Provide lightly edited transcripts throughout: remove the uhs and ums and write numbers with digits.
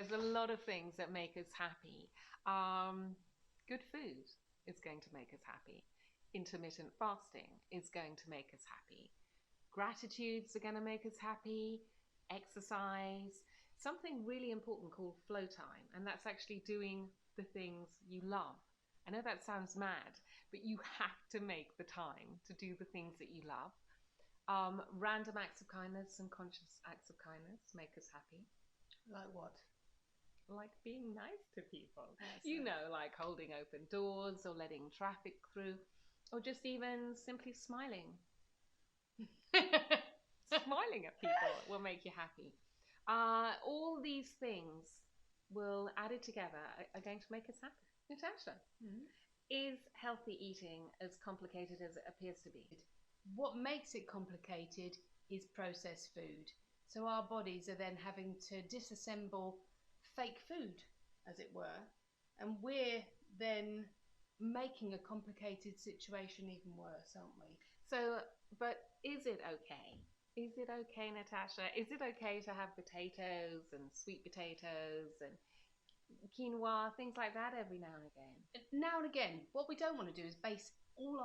there's a lot of things that make us happy. Good food is going to make us happy. Intermittent fasting is going to make us happy. Gratitudes are going to make us happy. Exercise. Something really important called flow time, and that's actually doing the things you love. I know that sounds mad, but you have to make the time to do the things that you love. Random acts of kindness and conscious acts of kindness make us happy. Like what? Like being nice to people. That's You nice. know, like holding open doors or letting traffic through, or just even simply smiling. Smiling at people will make you happy. All these things will, added together, are going to make us happy. Natasha, is healthy eating as complicated as it appears to be? What makes it complicated is processed food. So our bodies are then having to disassemble fake food, as it were, and we're then making a complicated situation even worse, aren't we? So, but is it okay? Is it okay, Natasha? Is it okay to have potatoes and sweet potatoes and quinoa, things like that every now and again? Now and again, what we don't want to do is base all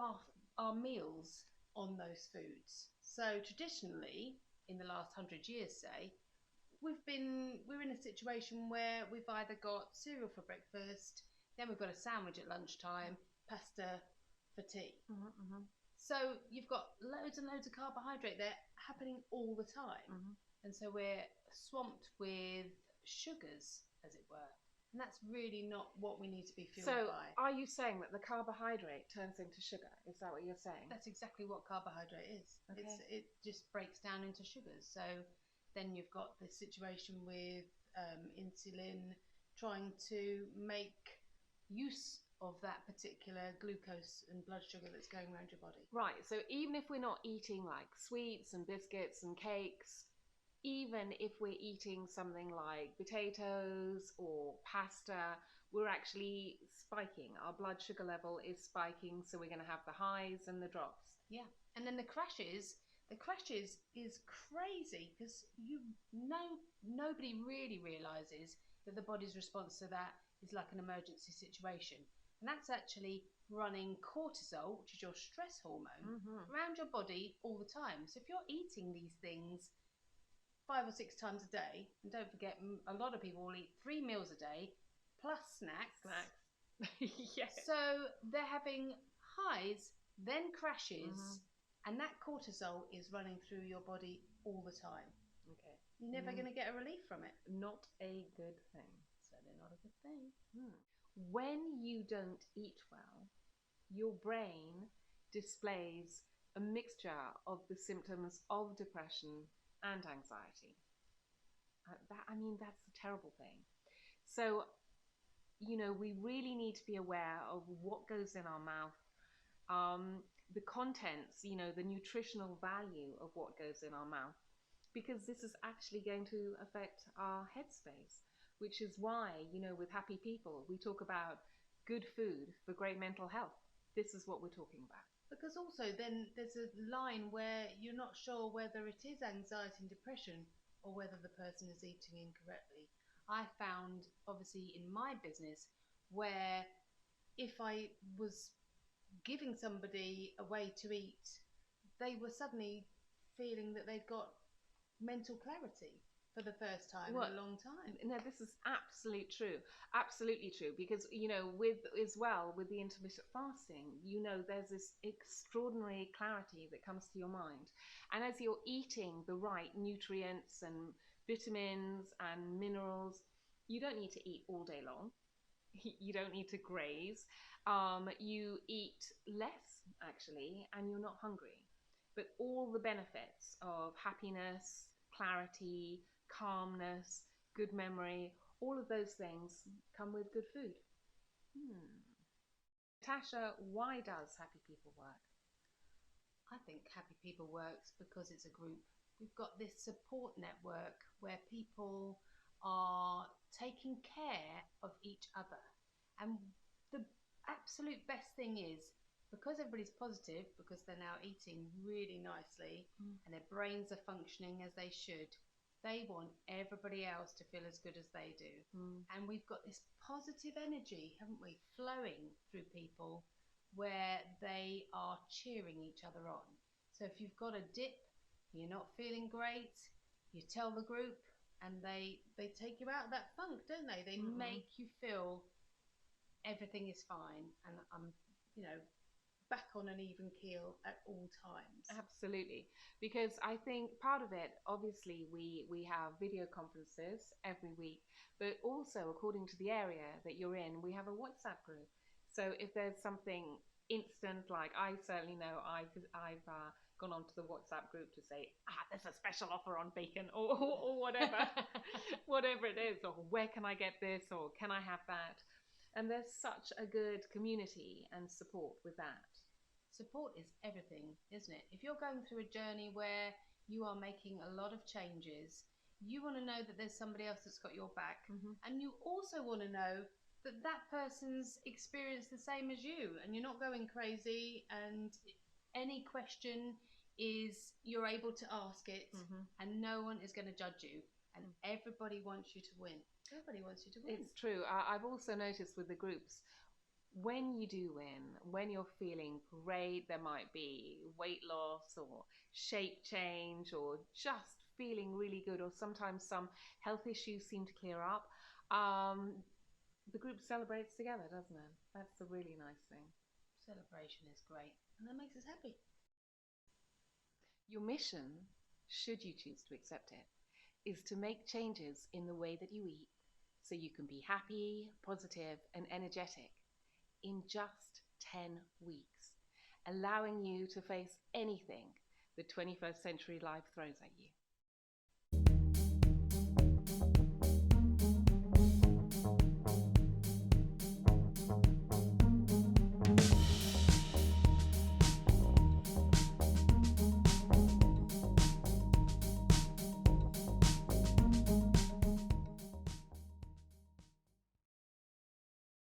our meals on those foods. So traditionally, in the last 100 years, say, we're in a situation where we've either got cereal for breakfast, then we've got a sandwich at lunchtime, pasta for tea. So you've got loads and loads of carbohydrate there happening all the time. And so we're swamped with sugars, as it were. And that's really not what we need to be fueled by. So are you saying that the carbohydrate turns into sugar? Is that what you're saying? That's exactly what carbohydrate is. Okay. It just breaks down into sugars. So then you've got this situation with insulin trying to make use of that particular glucose and blood sugar that's going around your body. Right, so even if we're not eating like sweets and biscuits and cakes, even if we're eating something like potatoes or pasta, we're actually spiking. Our blood sugar level is spiking, so we're going to have the highs and the drops. Yeah, and then the crashes is crazy because nobody really realizes that the body's response to that is like an emergency situation. And that's actually running cortisol, which is your stress hormone, around your body all the time. So if you're eating these things 5 or 6 times a day, and don't forget, a lot of people will eat 3 meals a day plus snacks. Yes. So they're having highs, then crashes, and that cortisol is running through your body all the time. Okay. You're never going to get a relief from it. Not a good thing. Certainly not a good thing. When you don't eat well, your brain displays a mixture of the symptoms of depression and anxiety. That's a terrible thing. So, we really need to be aware of what goes in our mouth, the contents, the nutritional value of what goes in our mouth, because this is actually going to affect our headspace, which is why, with happy people, we talk about good food for great mental health. This is what we're talking about. Because also then there's a line where you're not sure whether it is anxiety and depression or whether the person is eating incorrectly. I found, obviously, in my business, where if I was giving somebody a way to eat, they were suddenly feeling that they'd got mental clarity for the first time in a long time. No, this is absolutely true, because with the intermittent fasting, there's this extraordinary clarity that comes to your mind, and as you're eating the right nutrients and vitamins and minerals, you don't need to eat all day long. You don't need to graze. You eat less actually, and you're not hungry, but all the benefits of happiness, clarity, calmness, good memory, all of those things come with good food. Natasha, why does Happy People work? I think Happy People works because it's a group. We've got this support network where people are taking care of each other. And the absolute best thing is, because everybody's positive, because they're now eating really nicely and their brains are functioning as they should, They want everybody else to feel as good as they do. And we've got this positive energy, haven't we, flowing through people where they are cheering each other on. So if you've got a dip, you're not feeling great, you tell the group and they take you out of that funk, don't they? They make you feel everything is fine and I'm, back on an even keel at all times. Absolutely, because I think part of it, obviously, we have video conferences every week, but also according to the area that you're in, we have a WhatsApp group. So if there's something instant, like I certainly know I've gone onto the WhatsApp group to say, there's a special offer on bacon or whatever, whatever it is, or where can I get this, or can I have that? And there's such a good community and support with that. Support is everything, isn't it? If you're going through a journey where you are making a lot of changes, you want to know that there's somebody else that's got your back. And you also want to know that that person's experienced the same as you and you're not going crazy, and any question is you're able to ask it and no one is going to judge you, and everybody wants you to win. Everybody wants you to win. It's true. I've also noticed with the groups, when you do win, when you're feeling great, there might be weight loss or shape change or just feeling really good, or sometimes some health issues seem to clear up. The group celebrates together, doesn't it? That's a really nice thing. Celebration is great, and that makes us happy. Your mission, should you choose to accept it, is to make changes in the way that you eat so you can be happy, positive, and energetic in just 10 weeks, allowing you to face anything the 21st century life throws at you.